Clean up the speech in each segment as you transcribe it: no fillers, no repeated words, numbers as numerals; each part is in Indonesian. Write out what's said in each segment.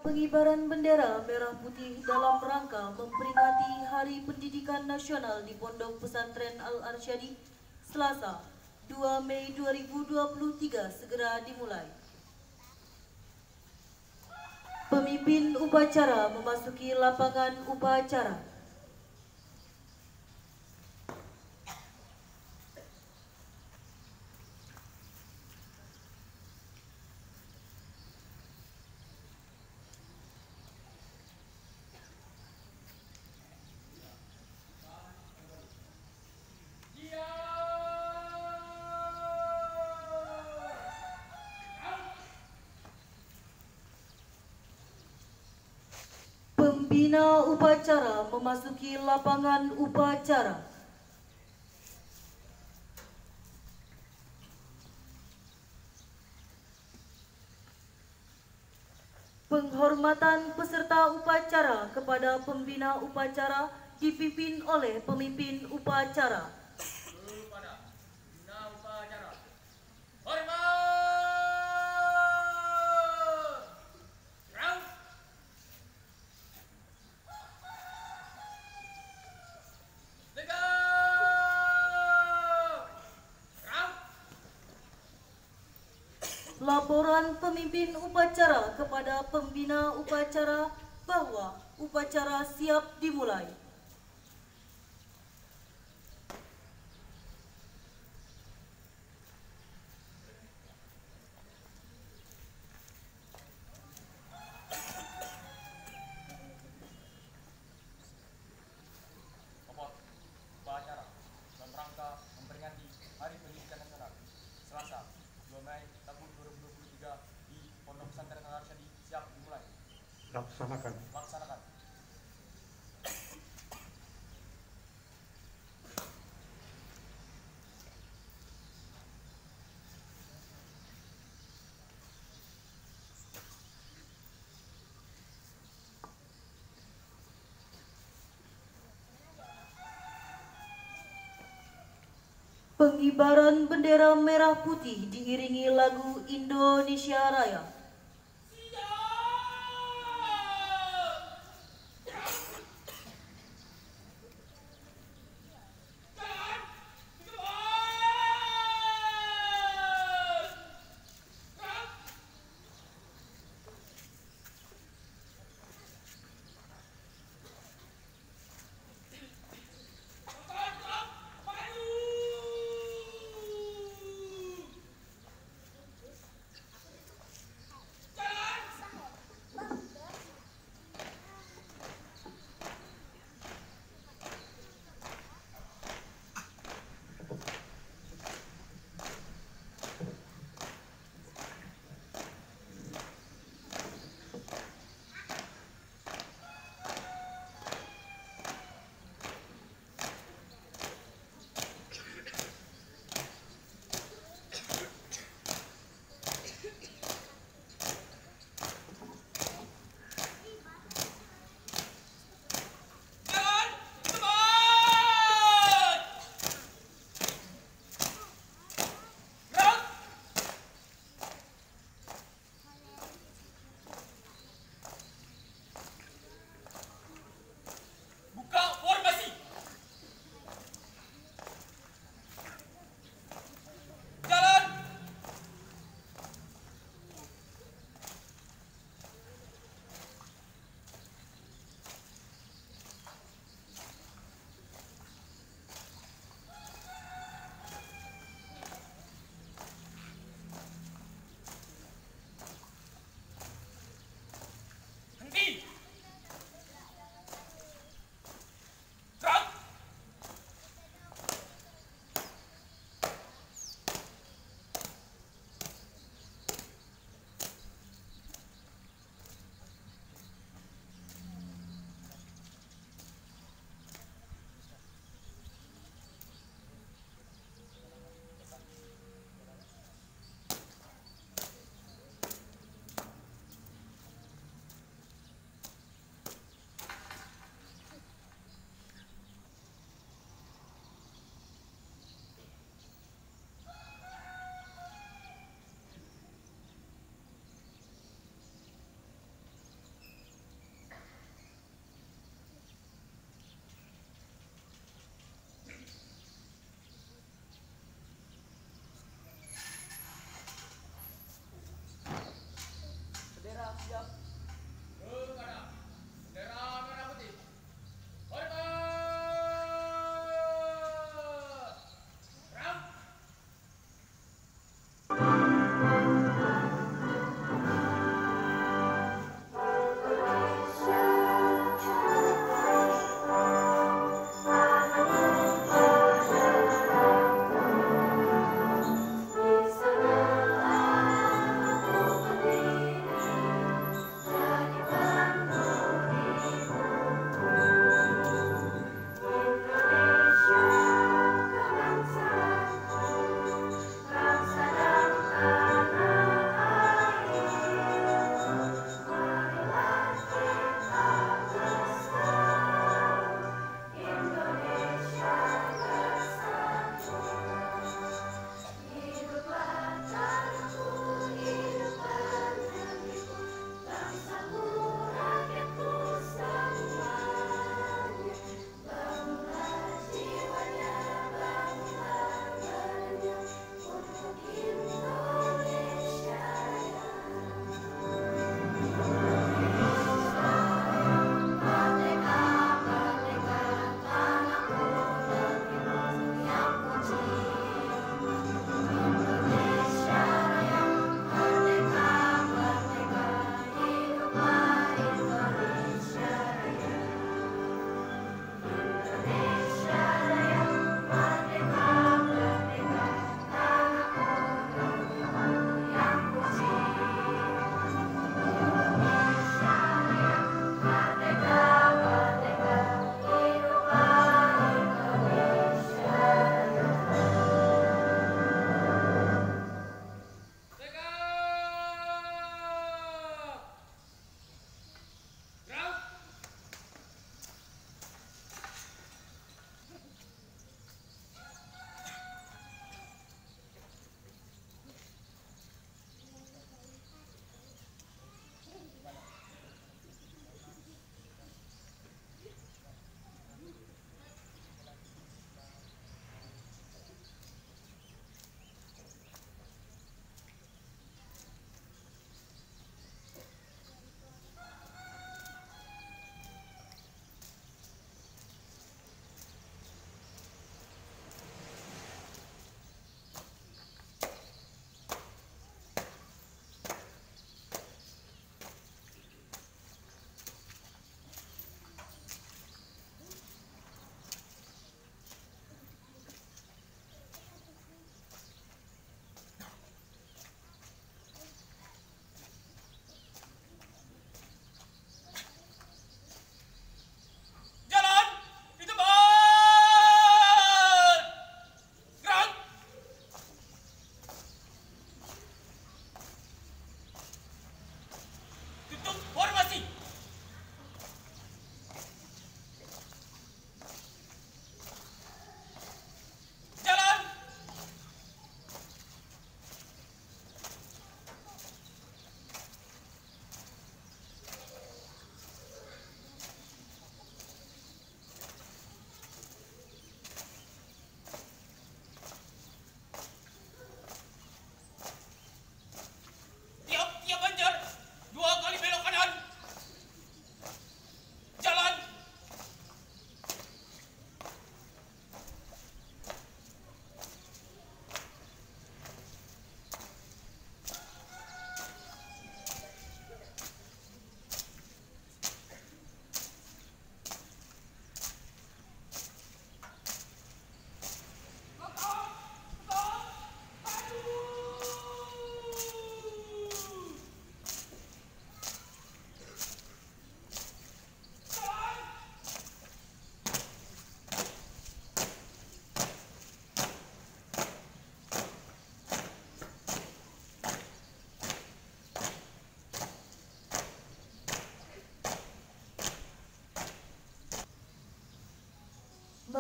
Pengibaran bendera merah putih dalam rangka memperingati Hari Pendidikan Nasional di Pondok Pesantren Al-Arsyadi, Selasa, 2 Mei 2023 segera dimulai. Pemimpin upacara memasuki lapangan upacara. Pembina upacara memasuki lapangan upacara. Penghormatan peserta upacara kepada pembina upacara dipimpin oleh pemimpin upacara. Kepada pembina upacara, hormat! Raut! Tegak! Raut! Laporan pemimpin upacara kepada pembina upacara bahwa upacara siap dimulai. Upacara dalam rangka memperingati Hari Pendidikan Nasional, Selasa, 2 Mei tahun 2023 di Pondok Pesantren Al-Arsyadi siap dimulai. Laksanakan. Laksanakan. Pengibaran bendera merah putih diiringi lagu Indonesia Raya.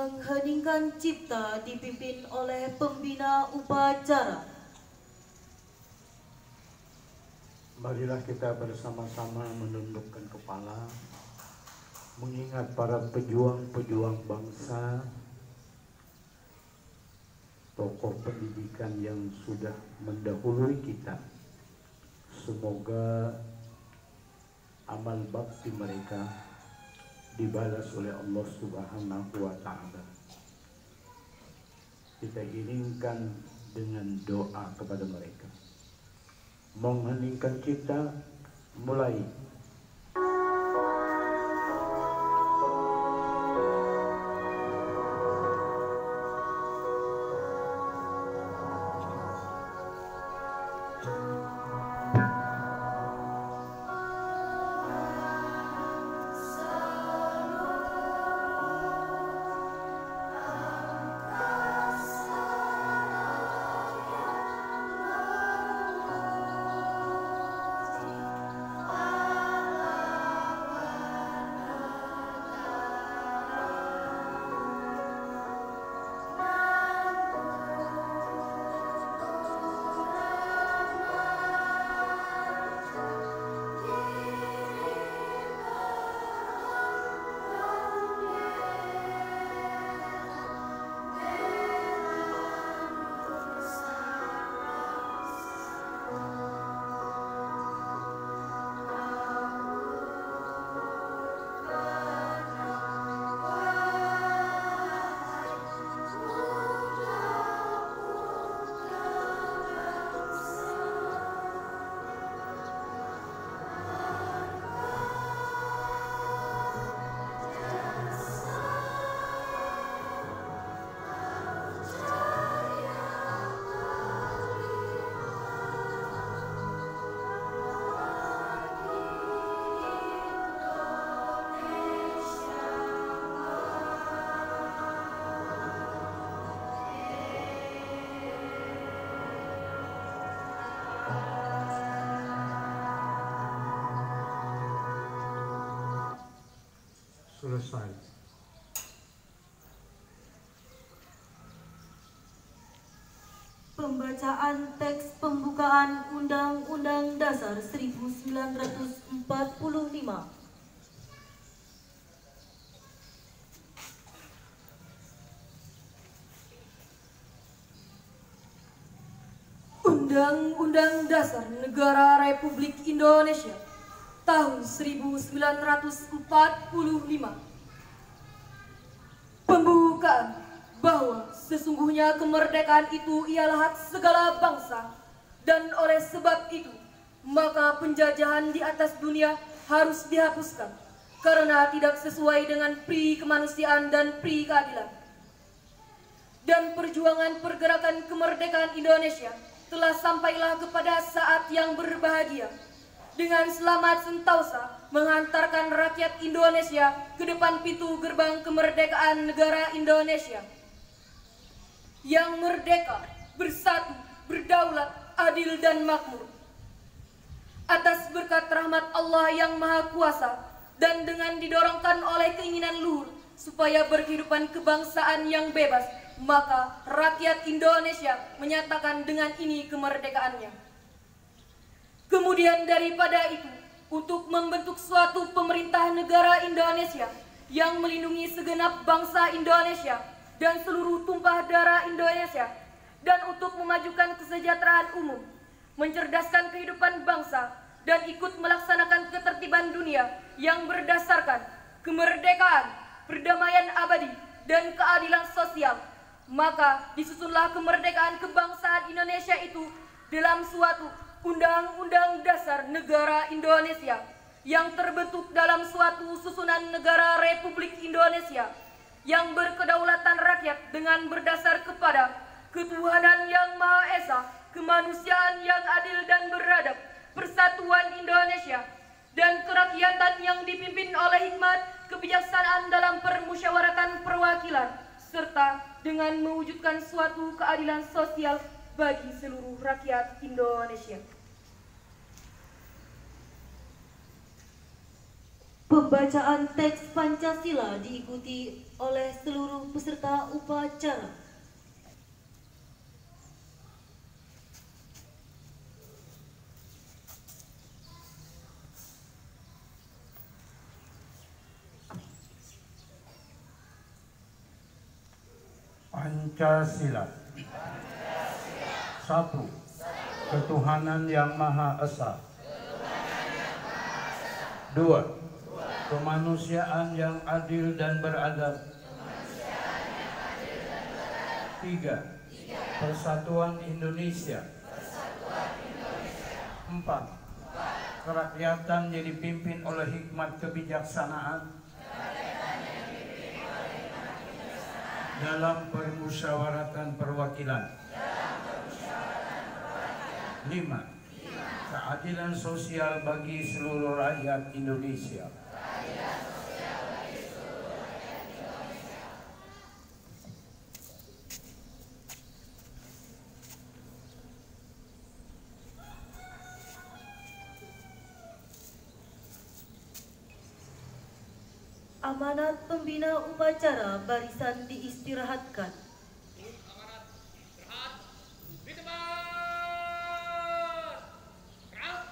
Mengheningkan cipta dipimpin oleh pembina upacara. Marilah kita bersama-sama menundukkan kepala, mengingat para pejuang-pejuang bangsa, tokoh pendidikan yang sudah mendahului kita. Semoga amal bakti mereka dibalas oleh Allah Subhanahu wa Ta'ala. Kita iringkan dengan doa kepada mereka. Mengheningkan cipta, mulai. Selesai. Pembacaan teks pembukaan Undang-Undang Dasar 1945. Undang-Undang Dasar Negara Republik Indonesia tahun 1945. Pembukaan bahwa sesungguhnya kemerdekaan itu ialah hak segala bangsa, dan oleh sebab itu maka penjajahan di atas dunia harus dihapuskan karena tidak sesuai dengan pri kemanusiaan dan pri keadilan. Dan perjuangan pergerakan kemerdekaan Indonesia telah sampailah kepada saat yang berbahagia, dengan selamat sentosa menghantarkan rakyat Indonesia ke depan pintu gerbang kemerdekaan negara Indonesia yang merdeka, bersatu, berdaulat, adil dan makmur. Atas berkat rahmat Allah yang Maha Kuasa dan dengan didorongkan oleh keinginan luhur supaya berkehidupan kebangsaan yang bebas, maka rakyat Indonesia menyatakan dengan ini kemerdekaannya. Kemudian daripada itu, untuk membentuk suatu pemerintah negara Indonesia yang melindungi segenap bangsa Indonesia dan seluruh tumpah darah Indonesia, dan untuk memajukan kesejahteraan umum, mencerdaskan kehidupan bangsa, dan ikut melaksanakan ketertiban dunia yang berdasarkan kemerdekaan, perdamaian abadi, dan keadilan sosial, maka disusunlah kemerdekaan kebangsaan Indonesia itu dalam suatu Undang-Undang Dasar Negara Indonesia yang terbentuk dalam suatu susunan negara Republik Indonesia yang berkedaulatan rakyat dengan berdasar kepada ketuhanan yang Maha Esa, kemanusiaan yang adil dan beradab, persatuan Indonesia, dan kerakyatan yang dipimpin oleh hikmat kebijaksanaan dalam permusyawaratan perwakilan, serta dengan mewujudkan suatu keadilan sosial bagi seluruh rakyat Indonesia. Pembacaan teks Pancasila diikuti oleh seluruh peserta upacara. Pancasila. Satu, ketuhanan yang Maha Esa. Dua, kemanusiaan yang adil dan beradab. Tiga, persatuan Indonesia. Empat, kerakyatan yang dipimpin oleh hikmat kebijaksanaan dalam permusyawaratan perwakilan. 5. Keadilan sosial bagi seluruh rakyat Indonesia. Amanat pembina upacara barisan diistirahatkan. Amanat berhad di tempat. Gerak.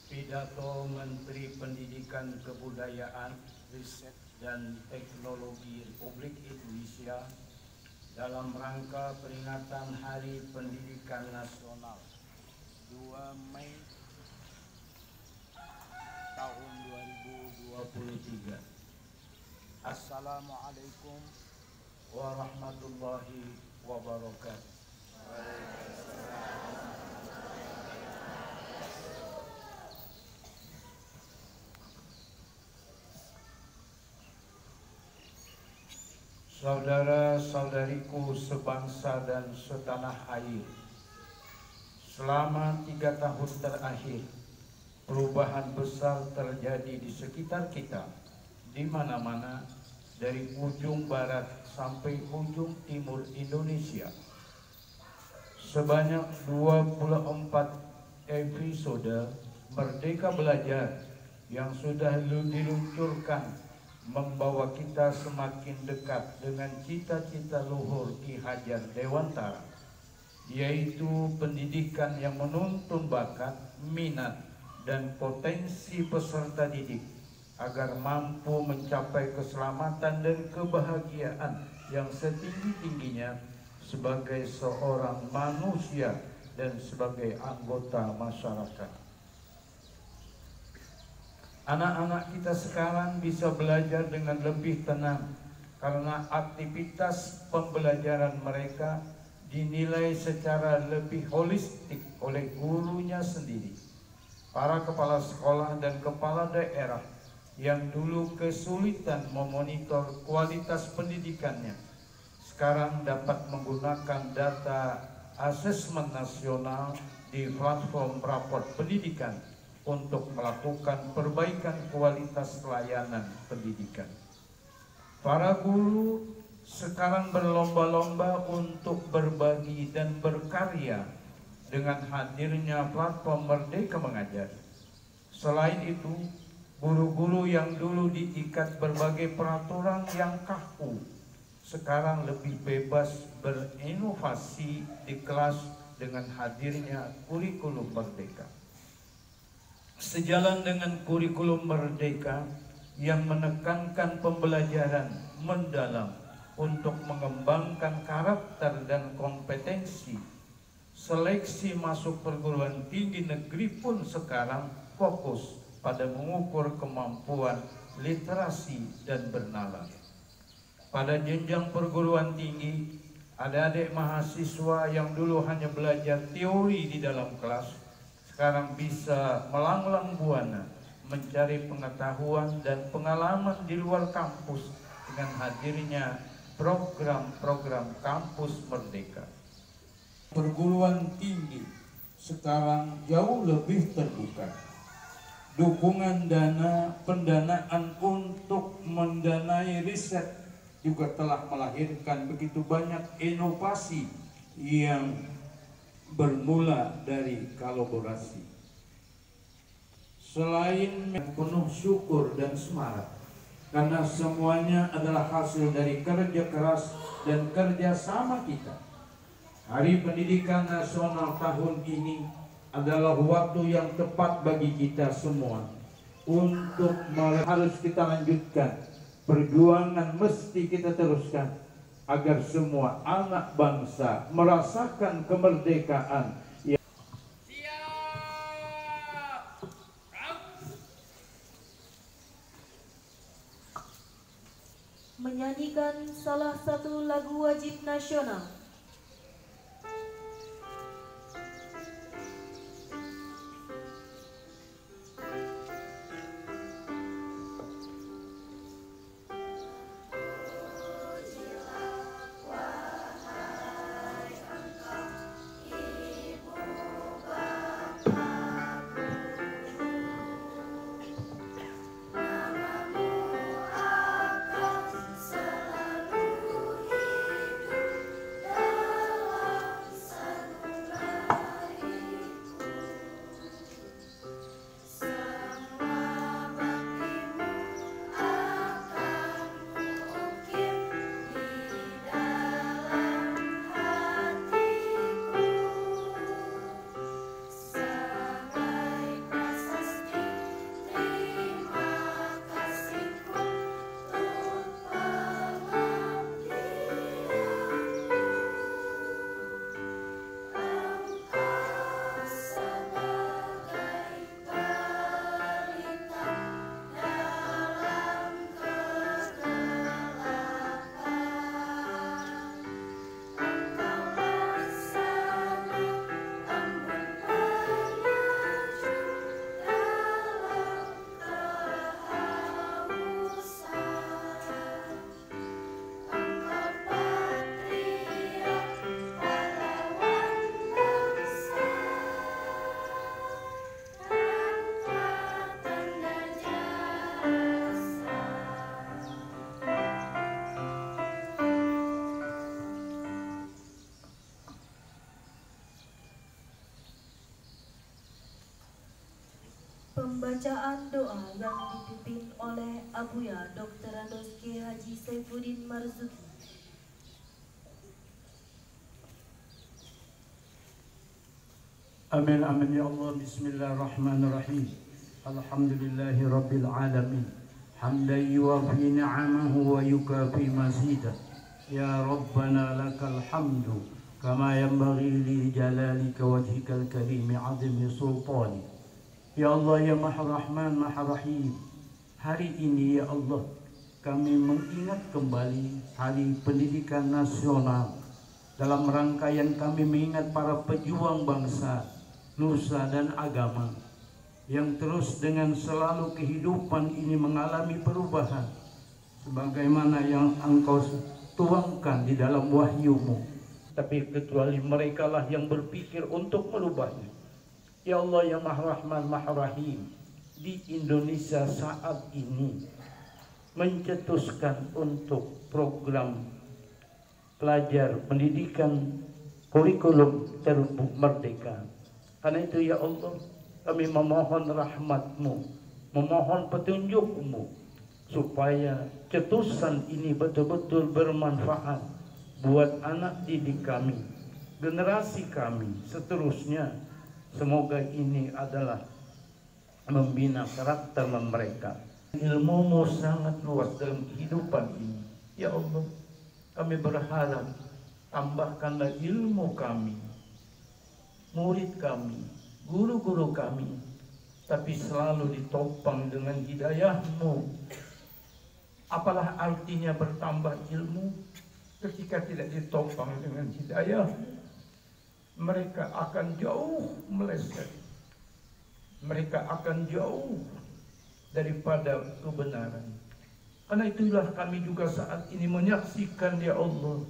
Pidato Menteri Pendidikan Kebudayaan, Riset dan Teknologi Republik Indonesia dalam rangka peringatan Hari Pendidikan Nasional 2 Mei tahun 2023. Assalamualaikum warahmatullahi wabarakatuh. Saudara-saudariku sebangsa dan setanah air, selama 3 tahun terakhir, perubahan besar terjadi di sekitar kita, di mana-mana, dari ujung barat sampai ujung timur Indonesia. Sebanyak 24 episode Merdeka Belajar yang sudah diluncurkan membawa kita semakin dekat dengan cita-cita luhur Ki Hajar Dewantara, yaitu pendidikan yang menuntun bakat, minat, dan potensi peserta didik agar mampu mencapai keselamatan dan kebahagiaan yang setinggi-tingginya sebagai seorang manusia dan sebagai anggota masyarakat. Anak-anak kita sekarang bisa belajar dengan lebih tenang karena aktivitas pembelajaran mereka dinilai secara lebih holistik oleh gurunya sendiri. Para kepala sekolah dan kepala daerah yang dulu kesulitan memonitor kualitas pendidikannya sekarang dapat menggunakan data asesmen nasional di platform rapor pendidikan untuk melakukan perbaikan kualitas pelayanan pendidikan. Para guru sekarang berlomba-lomba untuk berbagi dan berkarya dengan hadirnya platform Merdeka Mengajar. Selain itu, guru-guru yang dulu diikat berbagai peraturan yang kaku sekarang lebih bebas berinovasi di kelas dengan hadirnya kurikulum Merdeka. Sejalan dengan kurikulum Merdeka yang menekankan pembelajaran mendalam untuk mengembangkan karakter dan kompetensi, seleksi masuk perguruan tinggi negeri pun sekarang fokus pada mengukur kemampuan literasi dan bernalar. Pada jenjang perguruan tinggi, adik-adik mahasiswa yang dulu hanya belajar teori di dalam kelas sekarang bisa melanglang buana mencari pengetahuan dan pengalaman di luar kampus dengan hadirnya program-program kampus Merdeka. Perguruan tinggi sekarang jauh lebih terbuka. Dukungan dana pendanaan untuk mendanai riset, juga telah melahirkan begitu banyak inovasi yang bermula dari kolaborasi. Selain penuh syukur dan semangat, karena semuanya adalah hasil dari kerja keras dan kerjasama kita. Hari Pendidikan Nasional tahun ini adalah waktu yang tepat bagi kita semua untuk harus kita lanjutkan. Perjuangan mesti kita teruskan agar semua anak bangsa merasakan kemerdekaan. Menyanyikan salah satu lagu wajib nasional. Pembacaan doa yang dipimpin oleh Abuya Dr. Andos K. Haji Saifuddin Marzuki. Amin amin ya Allah. Bismillahirrahmanirrahim. Alhamdulillahi rabbil alamin. Hamdan yuwafi ni'amahu wa yukafi mazidah. Ya Rabbana lakal hamdu kama yanbaghi li jalalika wajhikal karimi azimi sultani. Ya Allah ya Maha Rahman Maha Rahim, hari ini ya Allah kami mengingat kembali Hari Pendidikan Nasional dalam rangkaian kami mengingat para pejuang bangsa, nusa dan agama yang terus dengan selalu kehidupan ini mengalami perubahan sebagaimana yang Engkau tuangkan di dalam wahyu-Mu. Tapi kecuali mereka lah yang berpikir untuk merubahnya. Ya Allah ya Maha Rahman Maha Rahim, di Indonesia saat ini mencetuskan untuk program pelajar pendidikan kurikulum terbuka merdeka. Karena itu ya Allah kami memohon rahmat-Mu, memohon petunjuk-Mu supaya cetusan ini betul-betul bermanfaat buat anak didik kami, generasi kami seterusnya. Semoga ini adalah membina karakter mereka. Ilmu-Mu sangat luas dalam kehidupan ini. Ya Allah, kami berharap tambahkanlah ilmu kami, murid kami, guru-guru kami, tapi selalu ditopang dengan hidayah-Mu. Apalah artinya bertambah ilmu ketika tidak ditopang dengan hidayah-Mu? Mereka akan jauh meleset. Mereka akan jauh daripada kebenaran. Karena itulah kami juga saat ini menyaksikan ya Allah,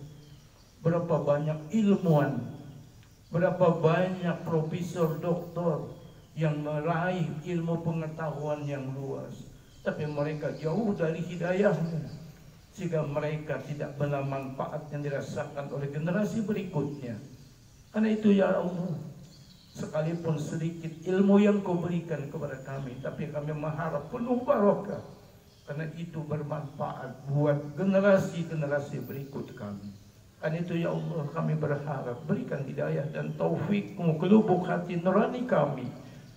berapa banyak ilmuwan, berapa banyak profesor, doktor yang meraih ilmu pengetahuan yang luas. tapi mereka jauh dari hidayahmu, sehingga mereka tidak benar manfaat yang dirasakan oleh generasi berikutnya. Karena itu ya Allah, sekalipun sedikit ilmu yang kau berikan kepada kami, tapi kami mengharap penuh barokah, karena itu bermanfaat buat generasi-generasi berikut kami. Karena itu ya Allah, kami berharap berikan hidayah dan taufik-Mu ke lubuk hati nurani kami,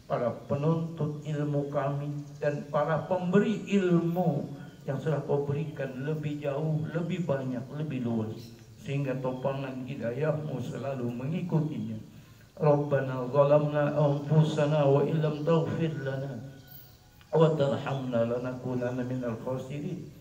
para penuntut ilmu kami dan para pemberi ilmu yang sudah kau berikan lebih jauh, lebih banyak, lebih luas, sehingga topangan hidayah-Mu selalu mengikutinya. Rabbana zalamna anfusana wa illam taghfir lana wa tarhamna lanakunanna minal khasirin.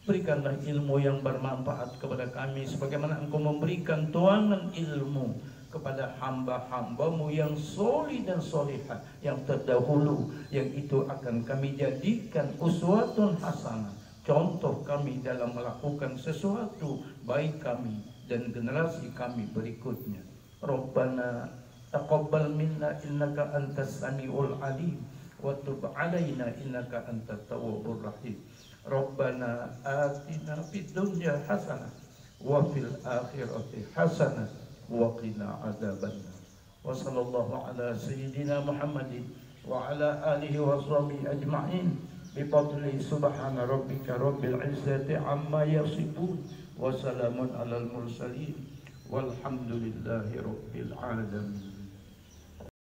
Berikanlah ilmu yang bermanfaat kepada kami, sebagaimana Engkau memberikan tuangan ilmu kepada hamba-hamba-Mu yang solih dan solihah, yang terdahulu, yang itu akan kami jadikan uswatun hasanah, contoh kami dalam melakukan sesuatu, baik kami dan generasi kami berikutnya. Rabbana taqabbal minna innaka antas samiul alim wa tub alaina innaka antat tawwabur rahim. Rabbana atina fid dunya hasanah wa fil akhirati hasanah wa qina adzabannar. Wa sallallahu ala sayyidina Muhammadin wa ala alihi wa sahbihi ajma'in bi fadli subhana rabbika rabbil izzati amma yasifun wa salamun alal mursalin walhamdulillahi rabbil alamin.